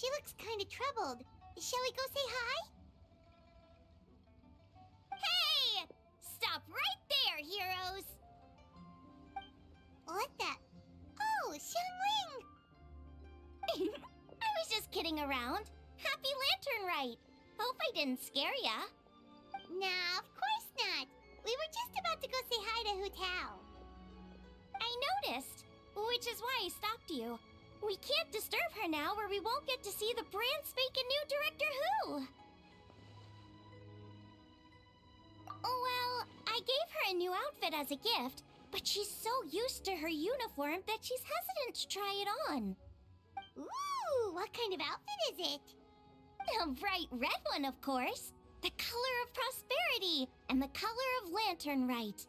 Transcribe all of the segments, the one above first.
she looks kinda troubled. Shall we go say hi? Hey! Stop right there, heroes! What the? Oh, Xiangling! I was just kidding around. Happy Lantern Rite! Hope I didn't scare ya. Nah, of course not. We were just about to go say hi to Hu Tao. I noticed, which is why I stopped you. We can't disturb her now or we won't get to see the brand spanking new Director Who. Well, I gave her a new outfit as a gift, but she's so used to her uniform that she's hesitant to try it on. Ooh, what kind of outfit is it? A bright red one, of course. The color of prosperity and the color of Lantern Rite.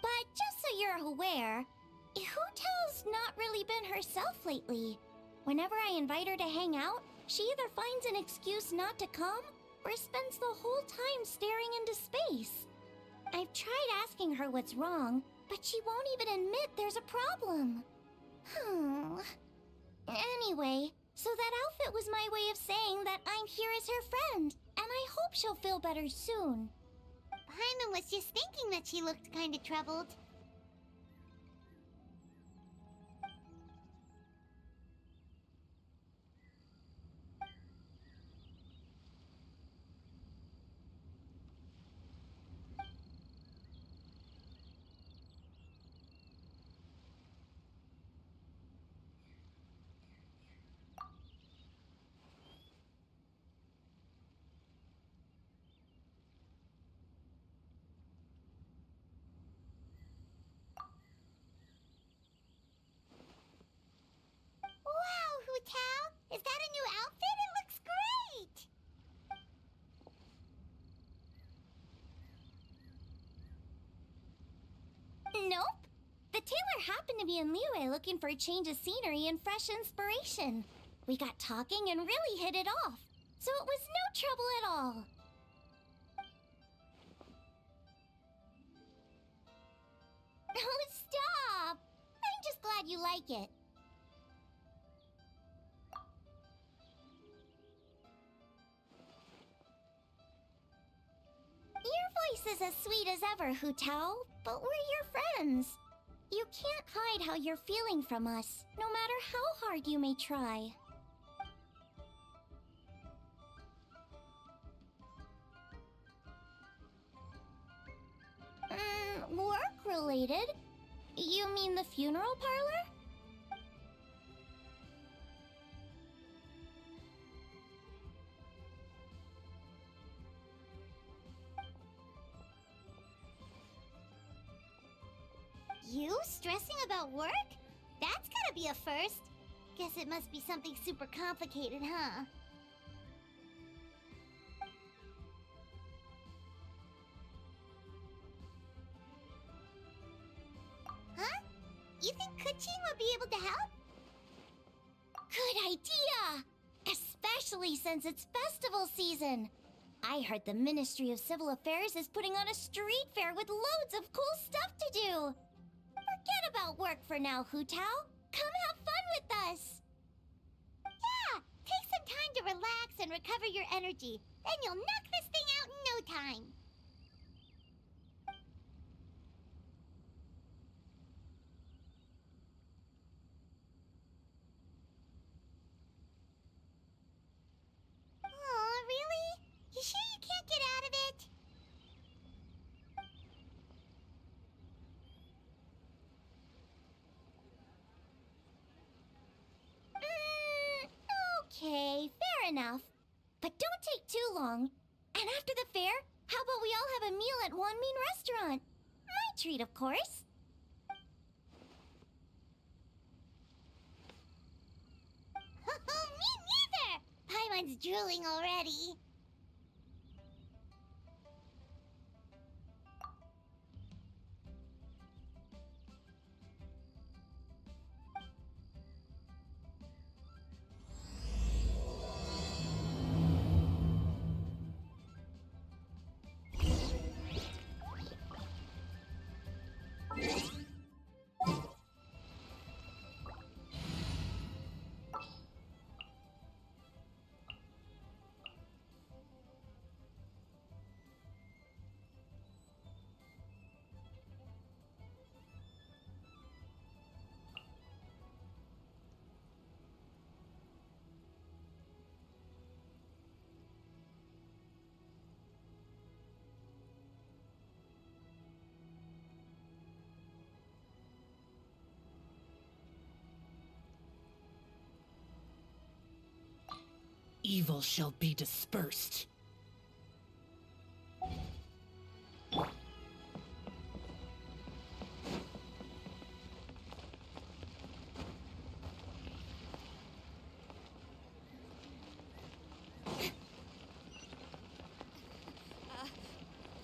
But just so you're aware, Hu Tao's not really been herself lately. Whenever I invite her to hang out, she either finds an excuse not to come or spends the whole time staring into space. I've tried asking her what's wrong, but she won't even admit there's a problem. Anyway, so that outfit was my way of saying that I'm here as her friend, and I hope she'll feel better soon. Paimon was just thinking that she looked kinda troubled. Wow, Hu Tao! Is that a new outfit? It looks great! Nope. The tailor happened to be in LIYUE looking for a change of scenery and fresh inspiration. We got talking and really hit it off, so it was no trouble at all. Oh, stop! I'm just glad you like it. Your voice is as sweet as ever, Hu Tao, but we're your friends. You can't hide how you're feeling from us, no matter how hard you may try. Work-related? You mean the funeral parlor? You stressing about work? That's gotta be a first. Guess it must be something super complicated, huh? Huh? You think Kuchin would be able to help? Good idea! Especially since it's festival season. I heard the Ministry of Civil Affairs is putting on a street fair with loads of cool stuff to do. Forget about work for now, Hu Tao. Come have fun with us. Yeah, take some time to relax and recover your energy. Then you'll knock this thing out in no time. Aw, really? You sure you can't get out of it? Okay, fair enough. But don't take too long. And after the fair, how about we all have a meal at Wanmin Restaurant? My treat, of course. Me neither! Paimon's drooling already. evil shall be dispersed.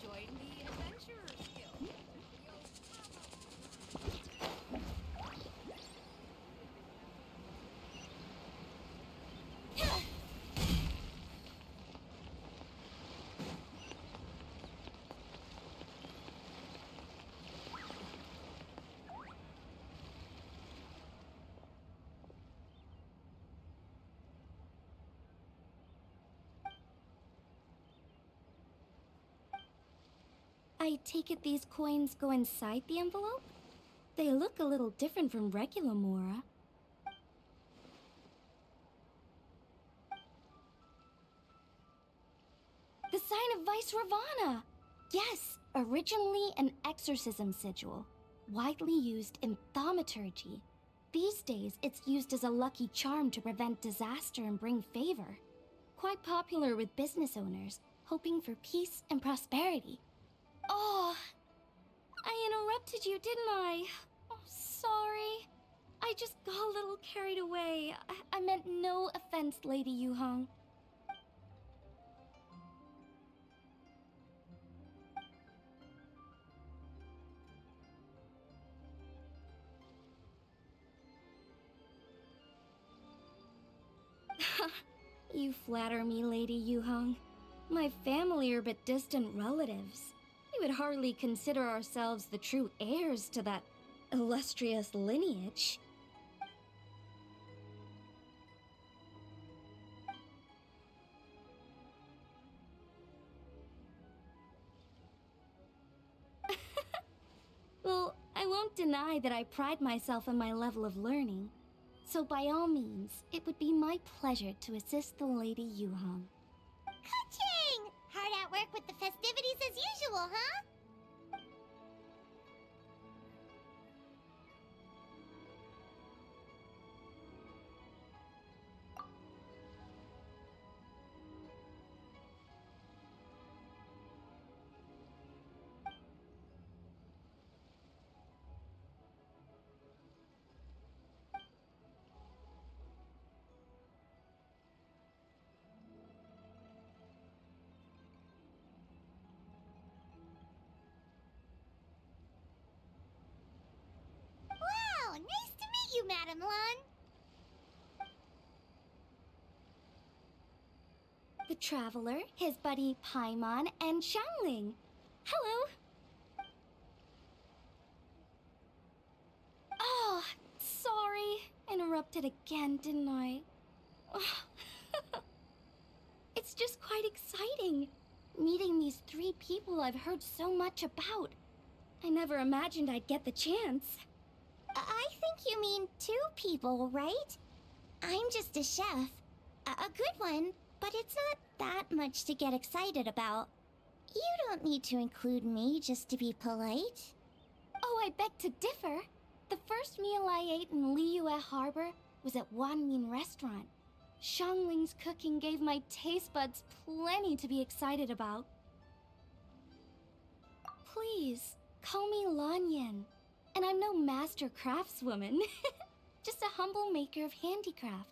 Join the Adventurers Guild. I take it these coins go inside the envelope? They look a little different from regular Mora. The sign of Vice Ravana! Yes, originally an exorcism sigil, widely used in thaumaturgy. These days, it's used as a lucky charm to prevent disaster and bring favor. Quite popular with business owners, hoping for peace and prosperity. Oh, I interrupted you, didn't I? Oh, sorry. I just got a little carried away. I meant no offense, Lady Yuhong. You flatter me, Lady Yuhong. My family are but distant relatives. We would hardly consider ourselves the true heirs to that illustrious lineage. Well, I won't deny that I pride myself on my level of learning. So by all means, it would be my pleasure to assist the Lady Yuhong. Ka-ching! Hard at work with the festivities as usual, huh? Wow, nice to meet you, Madam Lan. The Traveler, his buddy Paimon, and Xiangling. Hello. Oh, sorry. Interrupted again, didn't I? It's just quite exciting. Meeting these 3 people I've heard so much about. I never imagined I'd get the chance. I think you mean 2 people, right? I'm just a chef. A good one, but it's not that much to get excited about. You don't need to include me just to be polite. Oh, I beg to differ. The first meal I ate in LIYUE Harbor was at Wanmin Restaurant. Xiangling's cooking gave my taste buds plenty to be excited about. Please, call me Lanyan. And I'm no master craftswoman. Just a humble maker of handicrafts.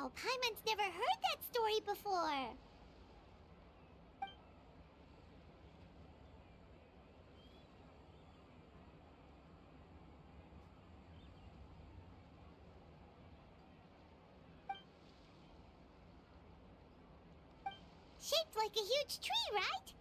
Wow, Paimon's never heard that story before. Shaped like a huge tree, right?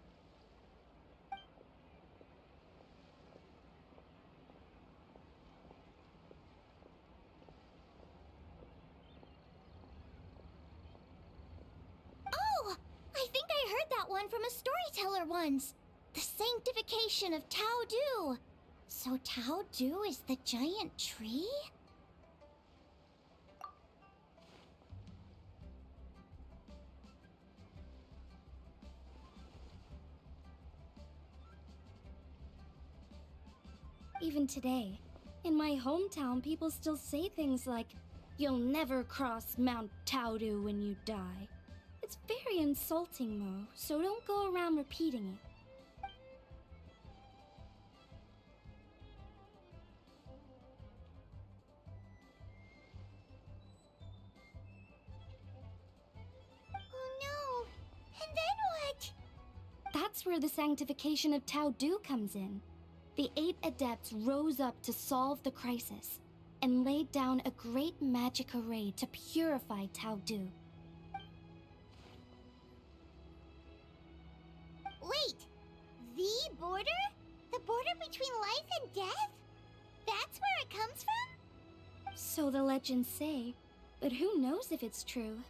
Oh! I think I heard that one from a storyteller once. The sanctification of Tao Du. So Tao Du is the giant tree? Even today, in my hometown, people still say things like, "You'll never cross Mount Taudu when you die." It's very insulting, though, so don't go around repeating it. Oh no! And then what? That's where the sanctification of Taudu comes in. The 8 adepts rose up to solve the crisis and laid down a great magic array to purify Taudu. Wait! The border? The border between life and death? That's where it comes from? So the legends say, but who knows if it's true?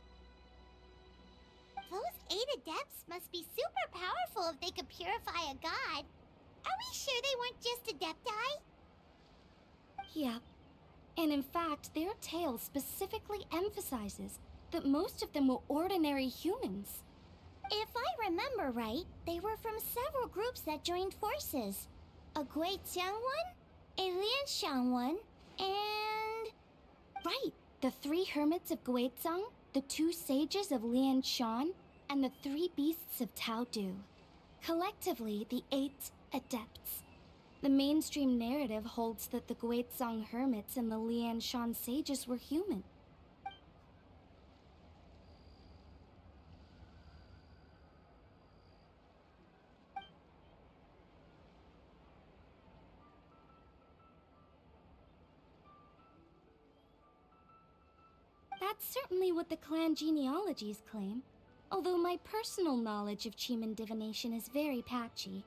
Those 8 adepts must be super powerful if they could purify a god. Are we sure they weren't just adepti? Yep. And in fact, their tale specifically emphasizes that most of them were ordinary humans. If I remember right, they were from several groups that joined forces. A Guixiang one, a Lianshan one, and... Right, the 3 hermits of Guizhang, the 2 sages of Lianshan, and the 3 beasts of Taodu. Collectively, the 8 adepts. The mainstream narrative holds that the Guizhang hermits and the Lianshan sages were human. That's certainly what the clan genealogies claim, although my personal knowledge of Cheeman divination is very patchy.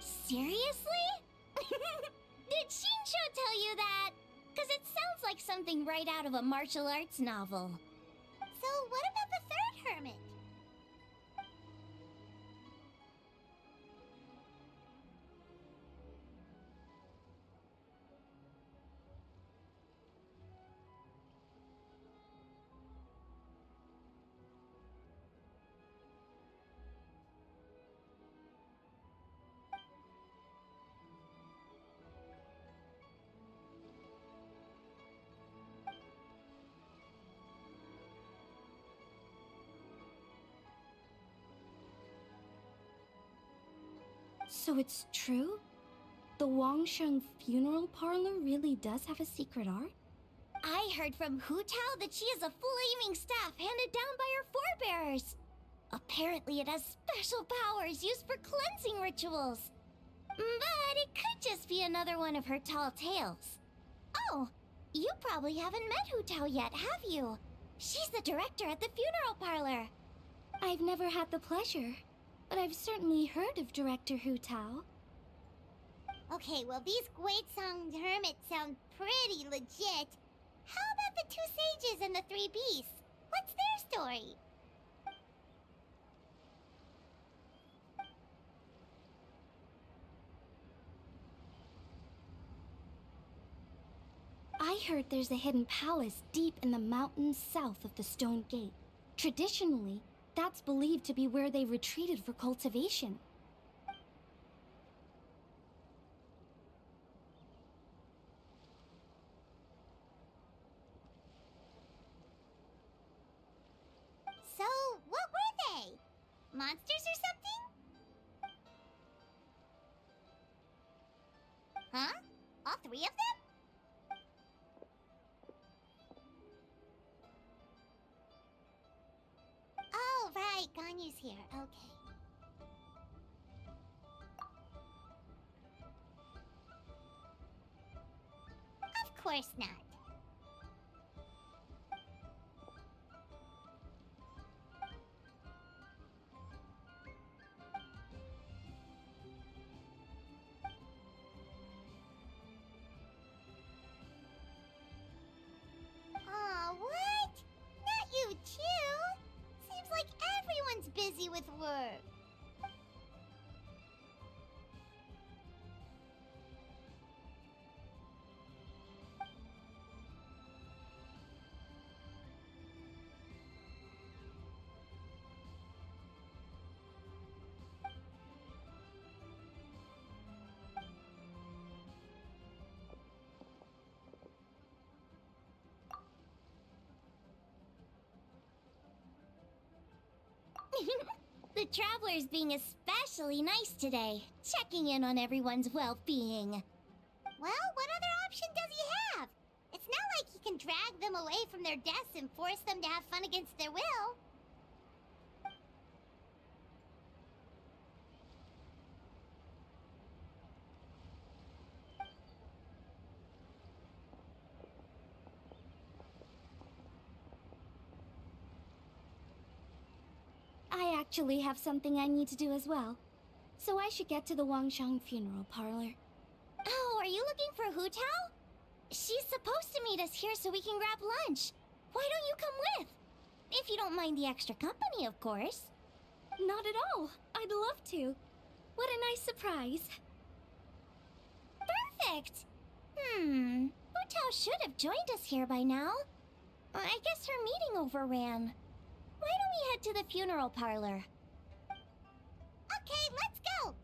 Seriously? Did Shinsho tell you that? Because it sounds like something right out of a martial arts novel. So what about the third hermit? So it's true? The Wangsheng funeral parlor really does have a secret art? I heard from Hu Tao that she has a flaming staff handed down by her forebears. Apparently it has special powers used for cleansing rituals. But it could just be another one of her tall tales. Oh, you probably haven't met Hu Tao yet, have you? She's the director at the funeral parlor. I've never had the pleasure, but I've certainly heard of Director Hu Tao. Okay, well these Guizhang hermits sound pretty legit. How about the 2 sages and the 3 beasts? What's their story? heard there's a hidden palace deep in the mountains south of the Stone Gate. Traditionally, that's believed to be where they retreated for cultivation. So, what were they? Monsters or something? Huh? All three of them? Oh, right. Ganyu's here. Okay. Of course not. Aw, what? Not you too? Seems like everyone's busy with work. The traveler's being especially nice today, checking in on everyone's well-being. Well, what other option does he have? It's not like he can drag them away from their desks and force them to have fun against their will. I actually have something I need to do as well. So I should get to the Wangshang funeral parlor. Oh, are you looking for Hu Tao? She's supposed to meet us here so we can grab lunch. Why don't you come with? If you don't mind the extra company, of course. Not at all. I'd love to. What a nice surprise. Perfect! Hu Tao should have joined us here by now. I guess her meeting overran. Why don't we head to the funeral parlor? Okay, let's go!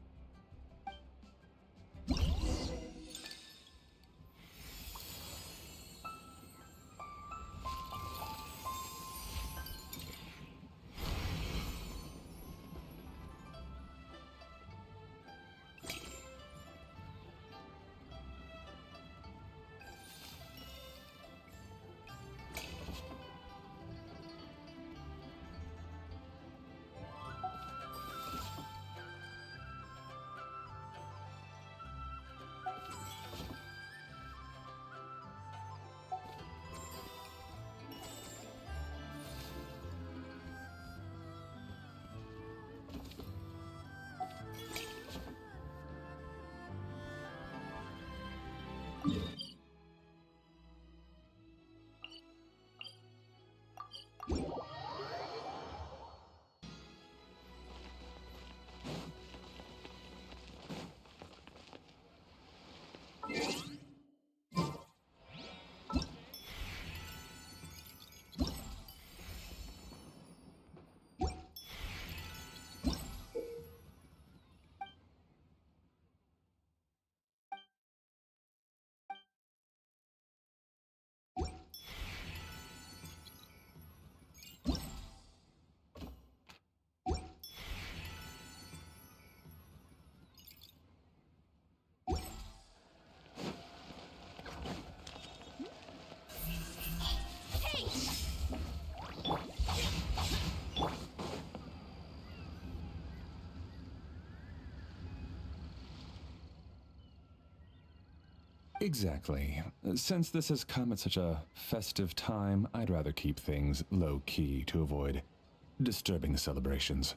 Exactly. Since this has come at such a festive time, I'd rather keep things low-key to avoid disturbing the celebrations.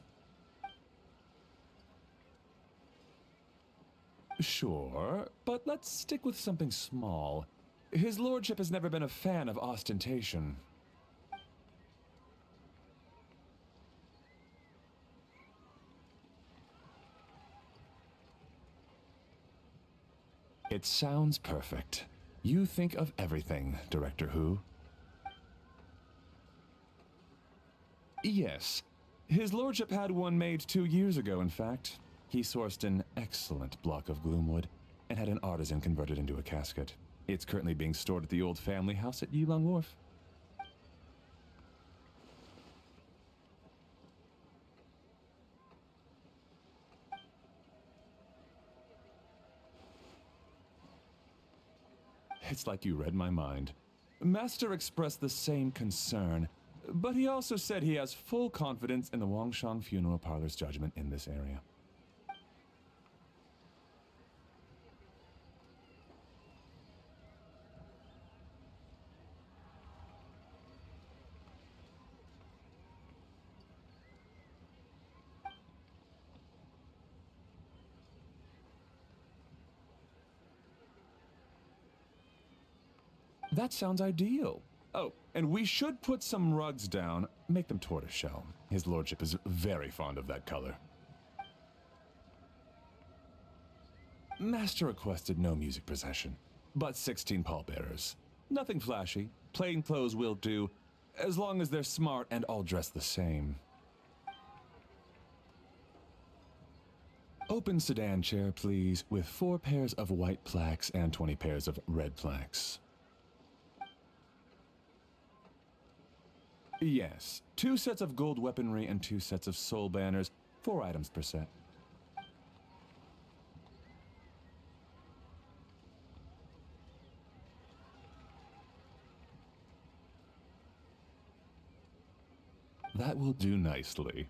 Sure, but let's stick with something small. His lordship has never been a fan of ostentation. It sounds perfect. You think of everything, Director Who. Yes. His lordship had one made 2 years ago, in fact. He sourced an excellent block of gloomwood and had an artisan convert it into a casket. It's currently being stored at the old family house at Yulong Wharf. It's like you read my mind. Master expressed the same concern, but he also said he has full confidence in the Wangshang Funeral Parlor's judgment in this area. That sounds ideal. Oh, and we should put some rugs down, make them tortoiseshell. His lordship is very fond of that color. Master requested no music procession, but 16 pallbearers. Nothing flashy, plain clothes will do, as long as they're smart and all dressed the same. Open sedan chair, please, with 4 pairs of white plaques and 20 pairs of red plaques. Yes, 2 sets of gold weaponry and 2 sets of soul banners, 4 items per set. That will do nicely.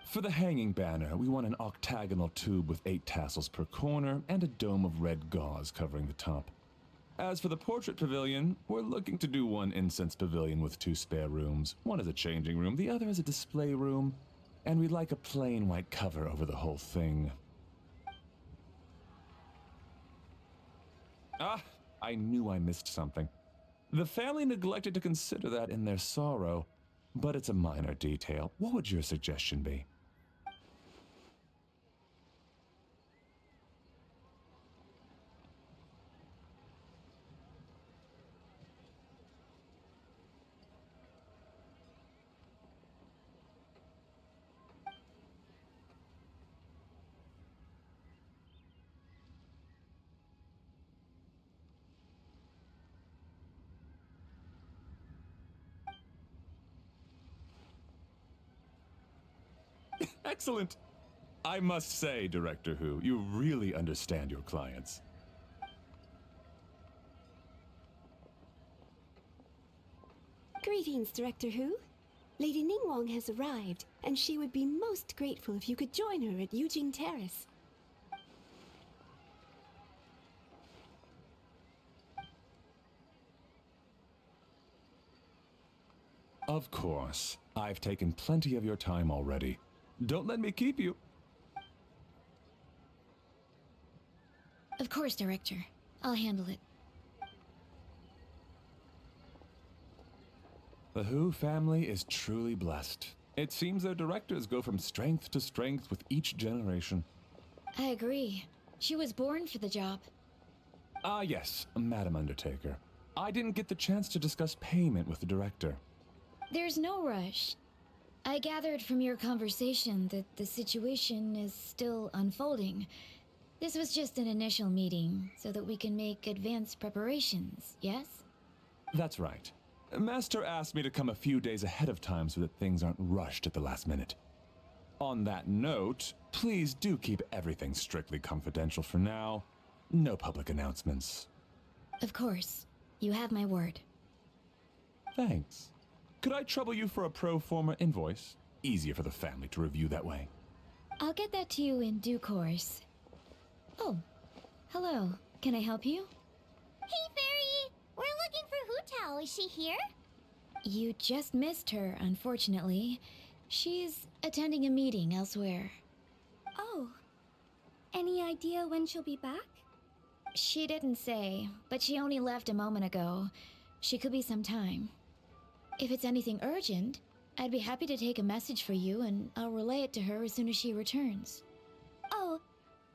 For the hanging banner, we want an octagonal tube with 8 tassels per corner and a dome of red gauze covering the top. As for the portrait pavilion, we're looking to do 1 incense pavilion with 2 spare rooms. One is a changing room, the other is a display room, and we'd like a plain white cover over the whole thing. Ah, I knew I missed something. The family neglected to consider that in their sorrow, but it's a minor detail. What would your suggestion be? Excellent! I must say, Director Who, you really understand your clients. Greetings, Director Who. Lady Ningguang has arrived, and she would be most grateful if you could join her at Eugene Terrace. Of course. I've taken plenty of your time already. Don't let me keep you. Of course, Director. I'll handle it. The Who family is truly blessed. It seems their directors go from strength to strength with each generation. I agree. She was born for the job. Ah, yes, Madam Undertaker. I didn't get the chance to discuss payment with the director. There's no rush. I gathered from your conversation that the situation is still unfolding. This was just an initial meeting, so that we can make advanced preparations, yes? That's right. Master asked me to come a few days ahead of time so that things aren't rushed at the last minute. On that note, please do keep everything strictly confidential for now. No public announcements. Of course. You have my word. Thanks. Could I trouble you for a pro forma invoice? Easier for the family to review that way. I'll get that to you in due course. Oh, hello. Can I help you? Hey, Fairy! We're looking for Hu Tao. Is she here? You just missed her, unfortunately. She's attending a meeting elsewhere. Oh. Any idea when she'll be back? She didn't say, but she only left a moment ago. She could be some time. If it's anything urgent, I'd be happy to take a message for you and I'll relay it to her as soon as she returns. Oh,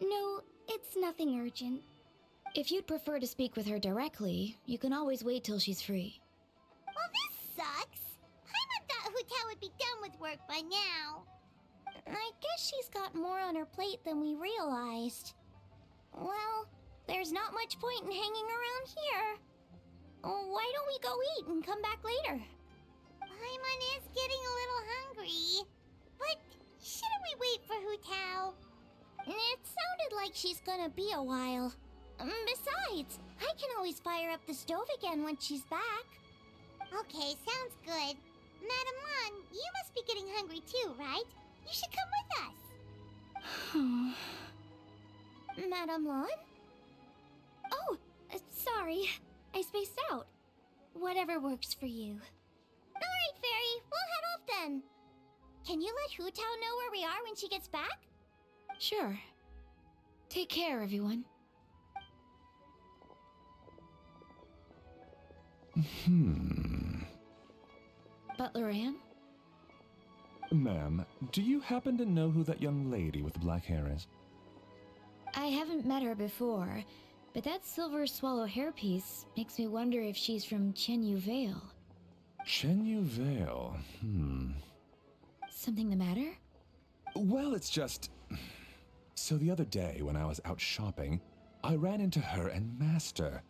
No, it's nothing urgent. If you'd prefer to speak with her directly, you can always wait till she's free. Well, this sucks. Paimon thought Hu Tao would be done with work by now. I guess she's got more on her plate than we realized. Well, there's not much point in hanging around here. Why don't we go eat and come back later? Paimon is getting a little hungry. But shouldn't we wait for Hu Tao? It sounded like she's gonna be a while. Besides, I can always fire up the stove again once she's back. Okay, sounds good. Madam Lan, you must be getting hungry too, right? You should come with us. Madam Lan? Oh, sorry. I spaced out. Whatever works for you. Alright, Fairy, we'll head off then. Can you let Hu Tao know where we are when she gets back? Sure. Take care, everyone. Butler Anne? Ma'am, do you happen to know who that young lady with the black hair is? I haven't met her before, but that silver swallow hairpiece makes me wonder if she's from Chenyu Vale. Chenyu Vale, Something the matter? Well, it's just... So the other day, when I was out shopping, I ran into her and Master.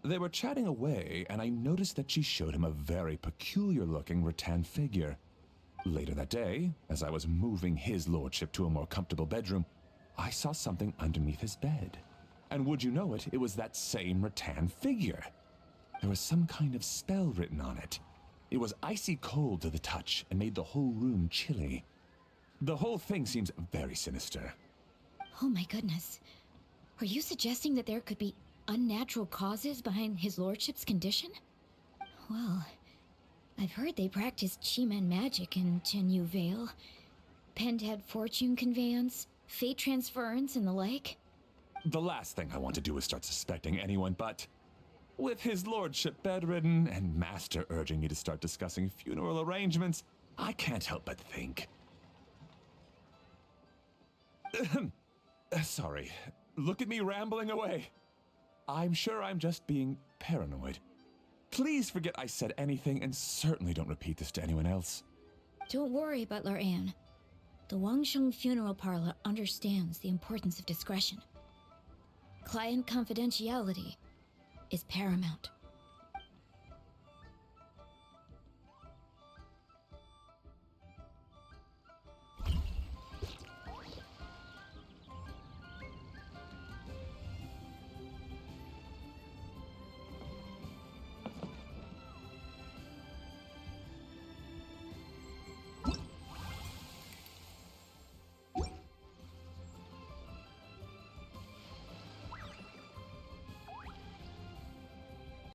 They were chatting away, and I noticed that she showed him a very peculiar-looking rattan figure. Later that day, as I was moving his lordship to a more comfortable bedroom, I saw something underneath his bed. And would you know it, it was that same rattan figure. There was some kind of spell written on it. It was icy cold to the touch and made the whole room chilly. The whole thing seems very sinister. Oh my goodness. Are you suggesting that there could be unnatural causes behind his lordship's condition? Well, I've heard they practice Chi-Man magic in Chenyu Vale. Pentad fortune conveyance, fate transference, and the like. The last thing I want to do is start suspecting anyone, but with his lordship bedridden and Master urging me to start discussing funeral arrangements, I can't help but think. Sorry. Look at me rambling away. I'm sure I'm just being paranoid. Please forget I said anything, and certainly don't repeat this to anyone else. Don't worry, Butler Anne. The Wangsheng Funeral Parlor understands the importance of discretion. Client confidentiality is paramount.